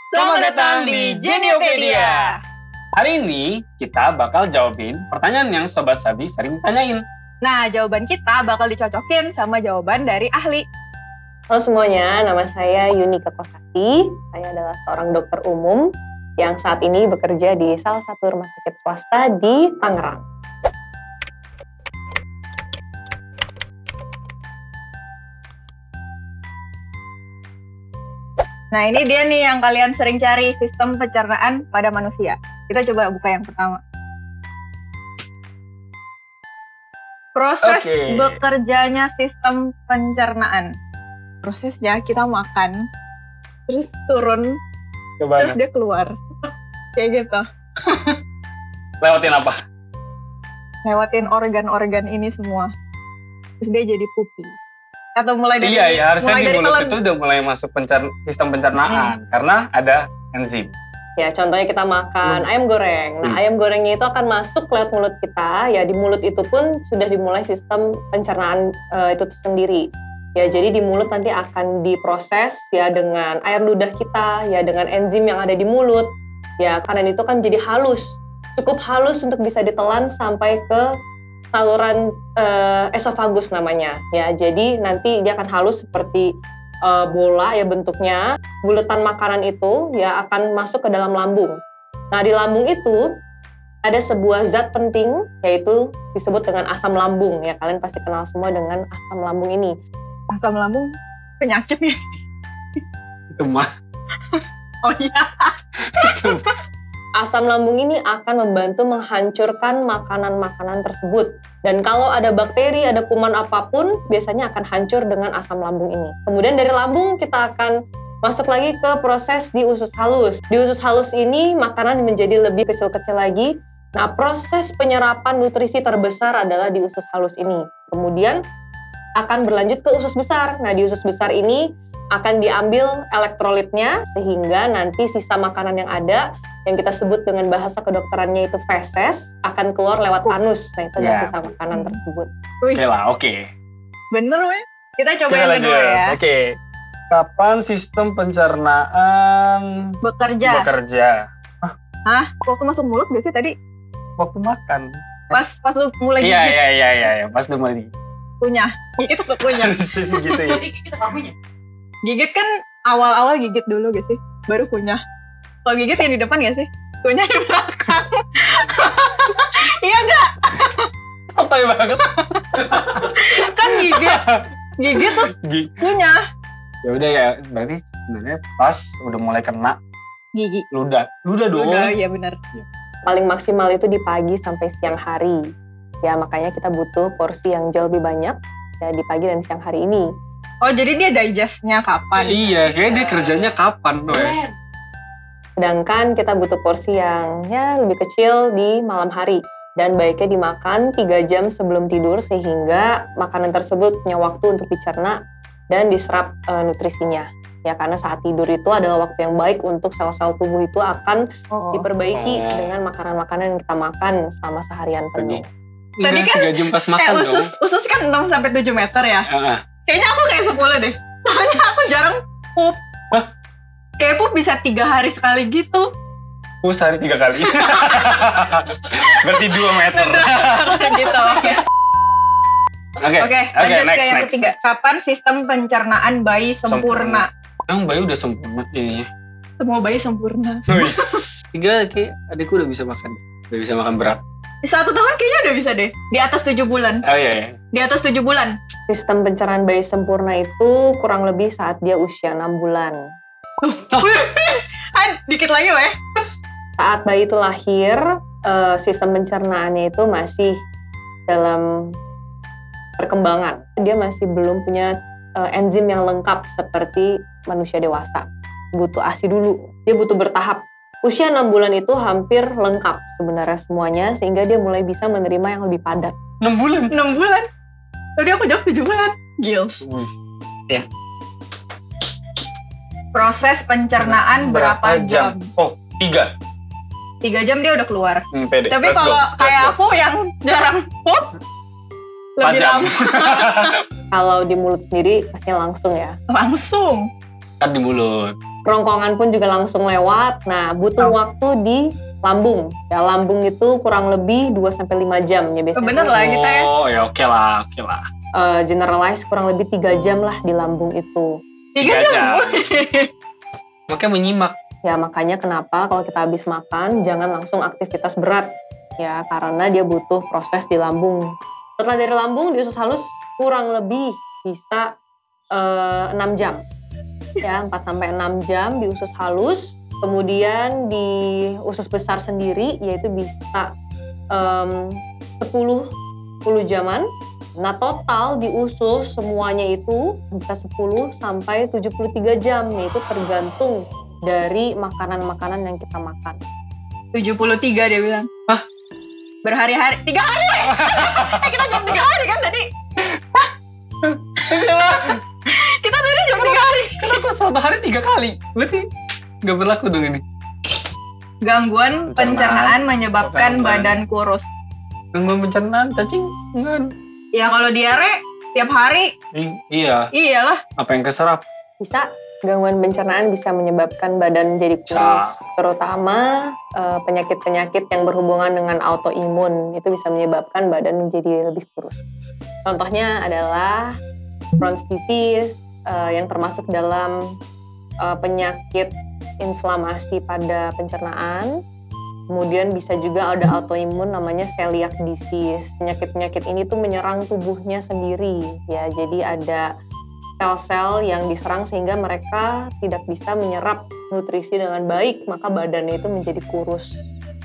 Selamat datang di Geniopedia. Hari ini kita bakal jawabin pertanyaan yang Sobat Sabi sering tanyain. Nah, jawaban kita bakal dicocokin sama jawaban dari ahli. Halo semuanya, nama saya Yunika Kosati. Saya adalah seorang dokter umum yang saat ini bekerja di salah satu rumah sakit swasta di Tangerang. Nah, ini dia nih yang kalian sering cari, sistem pencernaan pada manusia. Kita coba buka yang pertama. Proses bekerjanya sistem pencernaan. Prosesnya kita makan, terus turun, terus dia keluar. Kayak gitu. Lewatin apa? Lewatin organ-organ ini semua. Terus dia jadi pupi. Atau mulai dari harusnya di mulut itu udah mulai masuk sistem pencernaan karena ada enzim. Ya, contohnya kita makan ayam goreng. Nah, ayam gorengnya itu akan masuk lewat mulut kita. Ya, di mulut itu pun sudah dimulai sistem pencernaan itu sendiri. Ya, jadi di mulut nanti akan diproses ya dengan air ludah kita, ya dengan enzim yang ada di mulut. Ya, karena itu kan jadi halus. Cukup halus untuk bisa ditelan sampai ke saluran esofagus namanya. Ya, jadi nanti dia akan halus seperti bola ya bentuknya. Bulatan makanan itu ya akan masuk ke dalam lambung. Nah, di lambung itu ada sebuah zat penting yaitu disebut dengan asam lambung. Ya, kalian pasti kenal semua dengan asam lambung ini. Asam lambung penyakit ya? Itu mah. Oh iya. Asam lambung ini akan membantu menghancurkan makanan-makanan tersebut. Dan kalau ada bakteri, ada kuman apapun, biasanya akan hancur dengan asam lambung ini. Kemudian dari lambung kita akan masuk lagi ke proses di usus halus. Di usus halus ini makanan menjadi lebih kecil-kecil lagi. Nah, proses penyerapan nutrisi terbesar adalah di usus halus ini. Kemudian akan berlanjut ke usus besar. Nah, di usus besar ini akan diambil elektrolitnya sehingga nanti sisa makanan yang ada yang kita sebut dengan bahasa kedokterannya itu feses akan keluar lewat anus. Nah, itu adalah sisa makanan tersebut. Oke lah, oke. Bener weh. Kita coba yang kedua ya. Oke. Kapan sistem pencernaan bekerja? Hah? Waktu masuk mulut gak sih tadi? Waktu makan. Pas lu mulai gigit. Iya. Pas lu mulai Kunyah. Gigit atau kunyah? Segitu ya. Gigit apa punya? Gigit kan awal-awal gigit dulu gak sih? Baru kunyah. Kalau gigit yang di depan gak sih? Kunyah di belakang. Iya gak? Santai banget. Kan gigit terus kunyah. Ya udah ya, berarti sebenarnya pas udah mulai kena gigi. Ludah dong. Ludah, iya benar. Paling maksimal itu di pagi sampai siang hari. Ya, makanya kita butuh porsi yang jauh lebih banyak ya di pagi dan siang hari ini. Oh, jadi dia digestnya kapan? Iya, kayaknya dia kerjanya kapan tuh ya. Sedangkan kita butuh porsi yang ya lebih kecil di malam hari. Dan baiknya dimakan 3 jam sebelum tidur sehingga makanan tersebut punya waktu untuk dicerna dan diserap nutrisinya. Ya, karena saat tidur itu adalah waktu yang baik untuk sel-sel tubuh itu akan diperbaiki dengan makanan-makanan yang kita makan selama seharian penuh. Tadi kan 3 jam pas makan dong. Usus kan 6-7 meter ya. Kayaknya aku kayak 10 deh. Soalnya aku jarang pup. Hah? Kayak pup bisa 3 hari sekali gitu. Sehari 3 kali. Berarti 2 meter. Gitu. Oke, lanjut ke yang ketiga. Kapan sistem pencernaan bayi sempurna? Emang bayi udah sempurna ininya? Semua bayi sempurna. 3 kayak adikku udah bisa makan. Udah bisa makan berat. 1 tahun kayaknya udah bisa deh. Di atas 7 bulan. Oh iya. Di atas 7 bulan. Sistem pencernaan bayi sempurna itu kurang lebih saat dia usia 6 bulan. Dikit lagi weh. Saat bayi itu lahir, sistem pencernaannya itu masih dalam perkembangan. Dia masih belum punya enzim yang lengkap seperti manusia dewasa. Butuh ASI dulu. Dia butuh bertahap. Usia 6 bulan itu hampir lengkap sebenarnya semuanya, sehingga dia mulai bisa menerima yang lebih padat. 6 bulan? 6 bulan? Tadi aku jawab 7 bulan. Gils. Ya. Proses pencernaan berapa jam? Oh, 3. 3 jam dia udah keluar. Pede. Tapi kalau kayak aku yang jarang pup, lebih lama. Kalau di mulut sendiri pasti langsung ya. Langsung? Kan di mulut. kerongkongan pun juga langsung lewat. Nah, butuh waktu di lambung. Ya, lambung itu kurang lebih 2-5 jam ya biasanya. Bener lah kita ya. Oh ya oke lah. Generalize kurang lebih 3 jam lah di lambung itu. 3 jam. Makanya menyimak. Ya makanya kenapa kalau kita habis makan jangan langsung aktivitas berat. Ya karena dia butuh proses di lambung. Setelah dari lambung di usus halus kurang lebih bisa 6 jam. Ya 4-6 jam di usus halus. Kemudian di usus besar sendiri yaitu bisa 10 jaman. Nah total di usus semuanya itu bisa 10 sampai 73 jam. Nih itu tergantung dari makanan-makanan yang kita makan. 73 dia bilang. Hah? Berhari-hari. 3 hari. Kita jam 3 hari kan tadi. Kita tadi jam 3 hari. Kenapa 1 hari 3 kali? Berarti nggak berlaku dong ini. Gangguan pencernaan menyebabkan badan kurus. Gangguan pencernaan, cacing? Enggak. Ya kalau diare tiap hari. Iya. Iyalah. Apa yang keserap? Bisa. Gangguan pencernaan bisa menyebabkan badan jadi kurus, terutama penyakit-penyakit yang berhubungan dengan autoimun itu bisa menyebabkan badan menjadi lebih kurus. Contohnya adalah Crohn's disease yang termasuk dalam penyakit inflamasi pada pencernaan. Kemudian bisa juga ada autoimun namanya celiac disease. Penyakit-penyakit ini tuh menyerang tubuhnya sendiri ya. Jadi ada sel-sel yang diserang sehingga mereka tidak bisa menyerap nutrisi dengan baik, maka badannya itu menjadi kurus.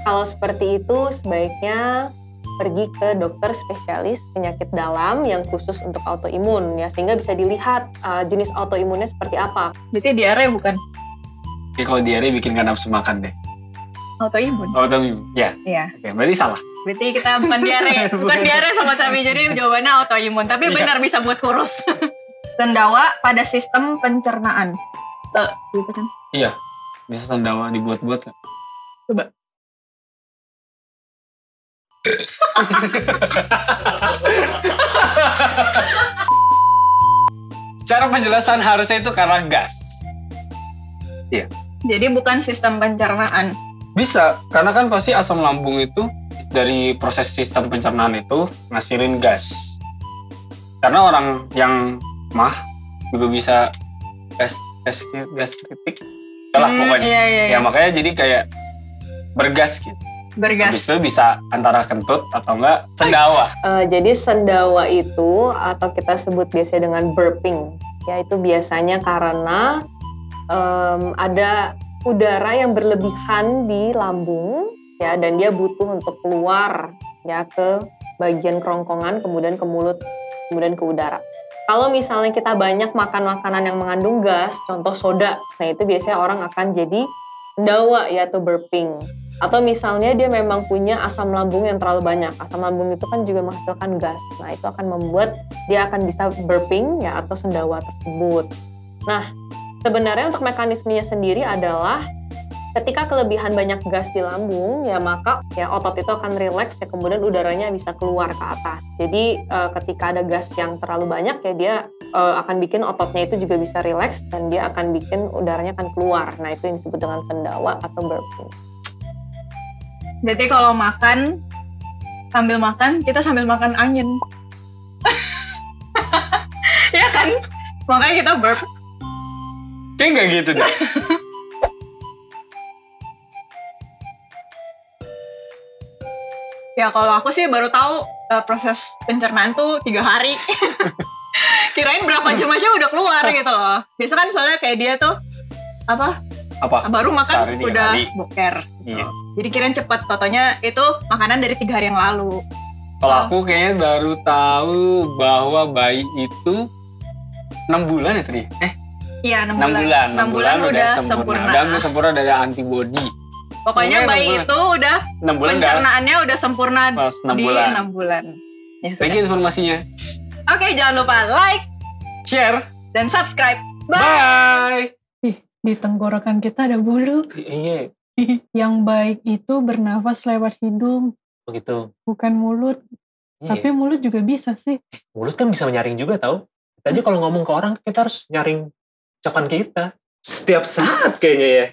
Kalau seperti itu sebaiknya pergi ke dokter spesialis penyakit dalam yang khusus untuk autoimun ya, sehingga bisa dilihat jenis autoimunnya seperti apa. Berarti diare bukan? Ya kalau diare bikin gak nafsu makan deh. Autoimun. Autoimun, ya. Iya. Oke, berarti salah. Berarti kita bukan diare, bukan diare sama Sami. Jadi jawabannya autoimun, tapi benar bisa buat kurus. Sendawa pada sistem pencernaan. Gitu kan? Iya, bisa sendawa dibuat-buat kan? Coba. Cara penjelasan harusnya itu karena gas. Iya. Jadi bukan sistem pencernaan. Bisa, karena kan pasti asam lambung itu dari proses sistem pencernaan itu ngasilin gas. Karena orang yang mah juga bisa gastritik. Lah pokoknya. Iya. Ya makanya jadi kayak bergas gitu. Bergas. Habis itu bisa antara kentut atau enggak sendawa. Jadi sendawa itu atau kita sebut biasanya dengan burping. Ya itu biasanya karena ada udara yang berlebihan di lambung ya, dan dia butuh untuk keluar ya ke bagian kerongkongan, kemudian ke mulut, kemudian ke udara. Kalau misalnya kita banyak makan makanan yang mengandung gas, contoh soda, nah itu biasanya orang akan jadi sendawa ya atau burping. Atau misalnya dia memang punya asam lambung yang terlalu banyak. Asam lambung itu kan juga menghasilkan gas. Nah itu akan membuat dia akan bisa burping ya atau sendawa tersebut. Nah sebenarnya untuk mekanismenya sendiri adalah ketika kelebihan banyak gas di lambung ya maka ya otot itu akan rileks ya, kemudian udaranya bisa keluar ke atas. Jadi ketika ada gas yang terlalu banyak ya dia akan bikin ototnya itu juga bisa rileks dan dia akan bikin udaranya akan keluar. Nah itu yang disebut dengan sendawa atau burping. Berarti kalau makan, kita sambil makan angin. Ya kan? Makanya kita burp. Kayak nggak gitu deh. Ya kalau aku sih baru tahu proses pencernaan tuh 3 hari. Kirain berapa jam aja udah keluar gitu loh. Biasa kan soalnya kayak dia tuh apa? Baru makan udah boker. Iya. Jadi kirain cepet, totonya itu makanan dari 3 hari yang lalu. Kalau aku kayaknya baru tahu bahwa bayi itu 6 bulan ya tadi? Iya 6 bulan. 6 bulan udah sempurna. Udah sempurna dari antibody. Pokoknya bayi itu udah 6 bulan pencernaannya udah sempurna pas 6 di bulan. 6 bulan. Ya, Lagi informasinya. Oke, jangan lupa like, Share, dan subscribe. Bye. Di tenggorokan kita ada bulu. Iya. Yang baik itu bernafas lewat hidung, Begitu. bukan mulut. Iya. Tapi mulut juga bisa sih. Mulut kan bisa menyaring juga tau. Kita aja kalau ngomong ke orang, kita harus nyaring ucapan kita. setiap saat kayaknya ya.